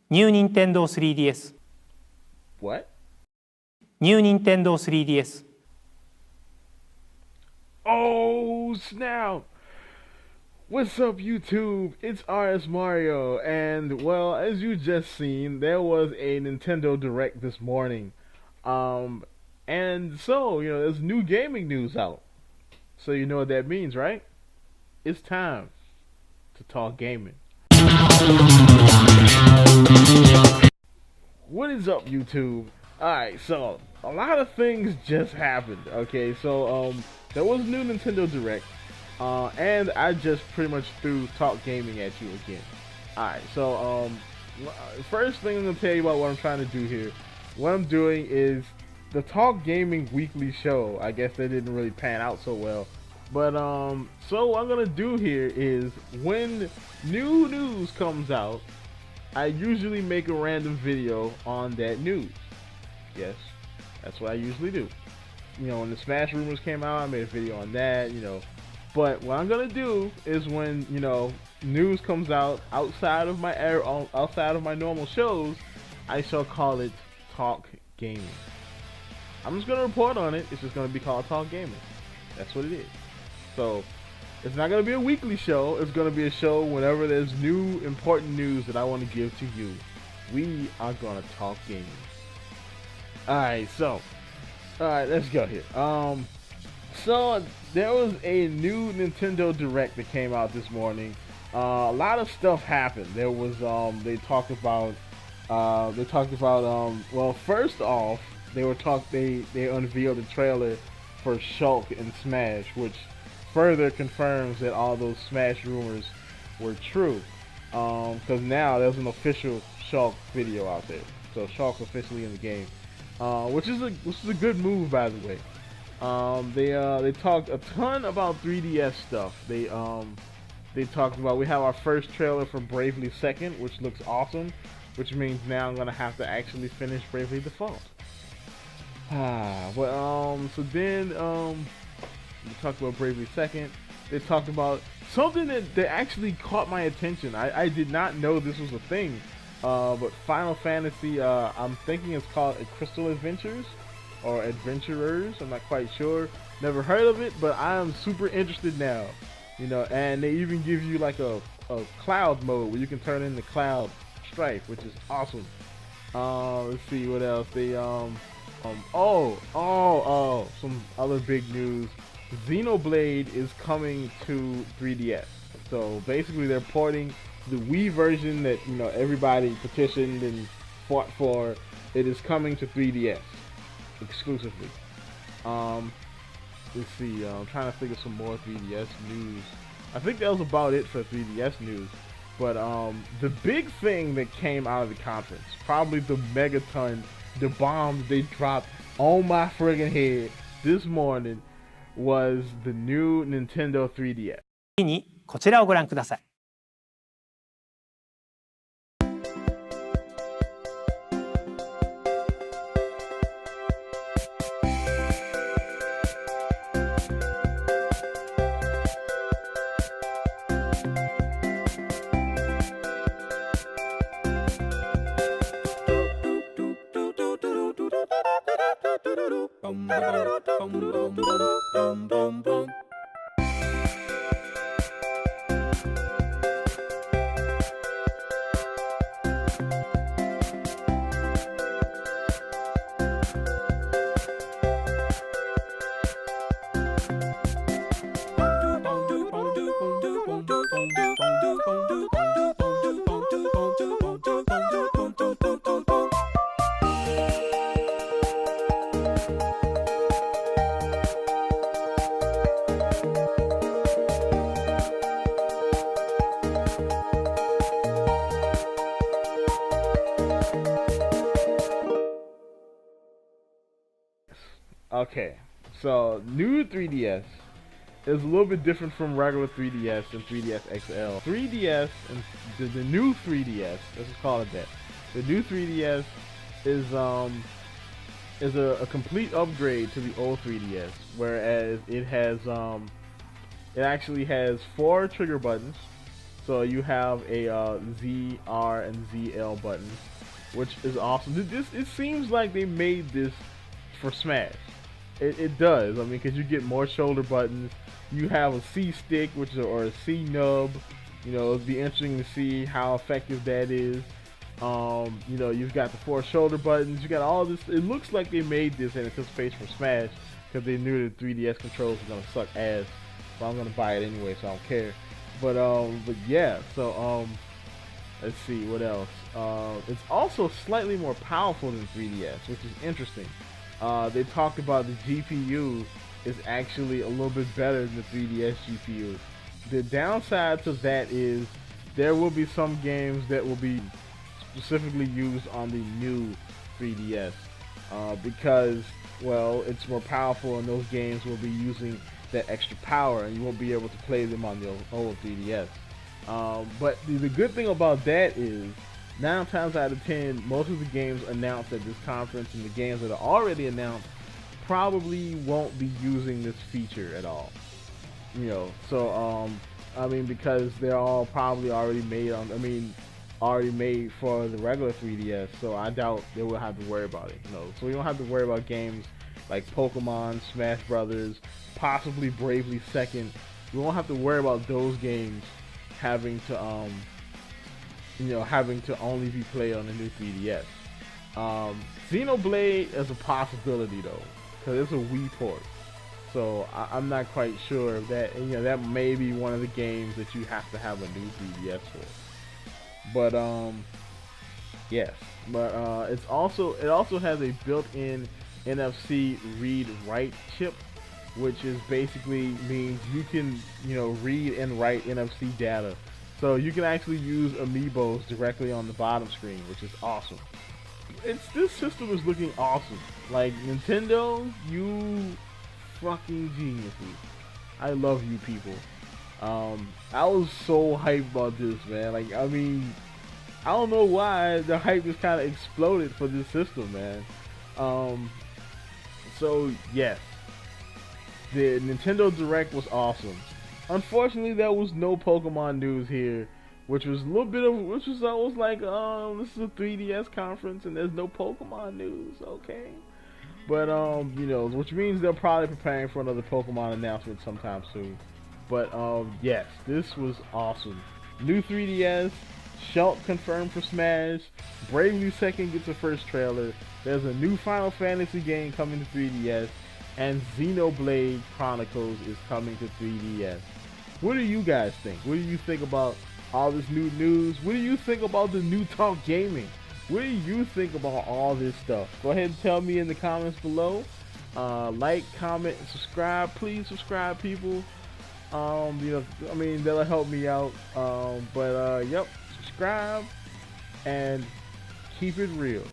New Nintendo 3DS. What? New Nintendo 3DS. Oh, snap! What's up, YouTube? It's RS Mario, and well, as you just seen, there was a Nintendo Direct this morning. And so, there's new gaming news out. So you know what that means, right? It's time to talk gaming. What is up, YouTube? Alright, so a lot of things just happened. Okay, so there was a new Nintendo Direct, and I just pretty much threw talk gaming at you again. Alright, so first thing I'm gonna tell you about what I'm trying to do here. What I'm doing is the Talk Gaming weekly show. I guess that didn't really pan out so well, but so what I'm gonna do here is when new news comes out, I usually make a random video on that news. Yes, that's what I usually do. When the Smash rumors came out, I made a video on that, But what I'm gonna do is when, news comes out outside of my normal shows, I shall call it Talk Gaming. I'm just gonna report on it. It's just gonna be called Talk Gaming. That's what it is. So it's not gonna be a weekly show. It's gonna be a show whenever there's new important news that I want to give to you. We are gonna talk gaming. Alright, let's go here. So there was a new Nintendo Direct that came out this morning. A lot of stuff happened. There was they talked about well, first off, they unveiled a trailer for Shulk and Smash, which further confirms that all those Smash rumors were true. Because now there's an official Shulk video out there, so Shulk's officially in the game. Which is a good move, by the way. They talked a ton about 3DS stuff. They talked about, we have our first trailer for Bravely Second, which looks awesome, which means now I'm gonna have to actually finish Bravely Default. So then we talked about Bravely Second. They talked about something that actually caught my attention. I did not know this was a thing. But Final Fantasy, I'm thinking it's called Crystal Adventures or Adventurers. I'm not quite sure. Never heard of it, but I am super interested now. And they even give you like a cloud mode where you can turn into Cloud Strife, which is awesome. Let's see what else. They some other big news. Xenoblade is coming to 3DS. So basically, they're porting the Wii version that everybody petitioned and fought for. It is coming to 3DS exclusively. Let's see. I'm trying to think of some more 3DS news. I think that was about it for 3DS news. But the big thing that came out of the conference, probably the megaton, the bomb they dropped on my friggin' head this morning, was the new Nintendo 3DS. 次にこちらをご覧ください。Okay, so new 3DS is a little bit different from regular 3DS and 3DS XL. 3DS and the new 3DS, let's just call it that. The new 3DS is a complete upgrade to the old 3DS, whereas it has it actually has 4 trigger buttons, So you have a Z, R, and ZL buttons, which is awesome. It seems like they made this for Smash. It does. I mean, because you get more shoulder buttons. You have a C stick, or a C nub. You know, it'll be interesting to see how effective that is. You know, you've got the 4 shoulder buttons. You got all this. It looks like they made this in anticipation for Smash because they knew the 3DS controls were gonna suck ass. But I'm gonna buy it anyway, so I don't care. But yeah. So let's see what else. It's also slightly more powerful than 3DS, which is interesting. They talked about the GPU is actually a little bit better than the 3DS GPU. The downside to that is there will be some games that will be specifically used on the new 3DS because, well, it's more powerful and those games will be using that extra power and you won't be able to play them on the old 3DS. But the good thing about that is 9 times out of 10, most of the games announced at this conference and the games that are already announced probably won't be using this feature at all. You know, so I mean, because they're all probably already made for the regular 3DS, so I doubt they will have to worry about it. You know, so you don't have to worry about games like Pokemon, Smash Brothers, possibly Bravely Second. You won't have to worry about those games having to only be played on the new 3DS. Xenoblade is a possibility though, because it's a Wii port. So I'm not quite sure if that, you know, that may be one of the games that you have to have a new 3DS for. But yes, but it also has a built-in NFC read-write chip, which is basically means you can, you know, read and write NFC data. So you can actually use amiibos directly on the bottom screen, which is awesome. This system is looking awesome. Like, Nintendo, you fucking geniuses. I love you people. I was so hyped about this, man. Like, I mean, I don't know why the hype just kind of exploded for this system, man. So yes, the Nintendo Direct was awesome. Unfortunately, there was no Pokemon news here, which was a little bit of, which was almost like, this is a 3DS conference and there's no Pokemon news, okay? But you know, which means they're probably preparing for another Pokemon announcement sometime soon. But yes, this was awesome. New 3DS, Shulk confirmed for Smash, Bravely Second gets a first trailer, there's a new Final Fantasy game coming to 3DS, and Xenoblade Chronicles is coming to 3DS. What do you guys think? What do you think about all this new news? What do you think about the new Talk Gaming? What do you think about all this stuff? Go ahead and tell me in the comments below. Like, comment, and subscribe. Please subscribe, people. You know, I mean, that'll help me out. Yep, subscribe and keep it real.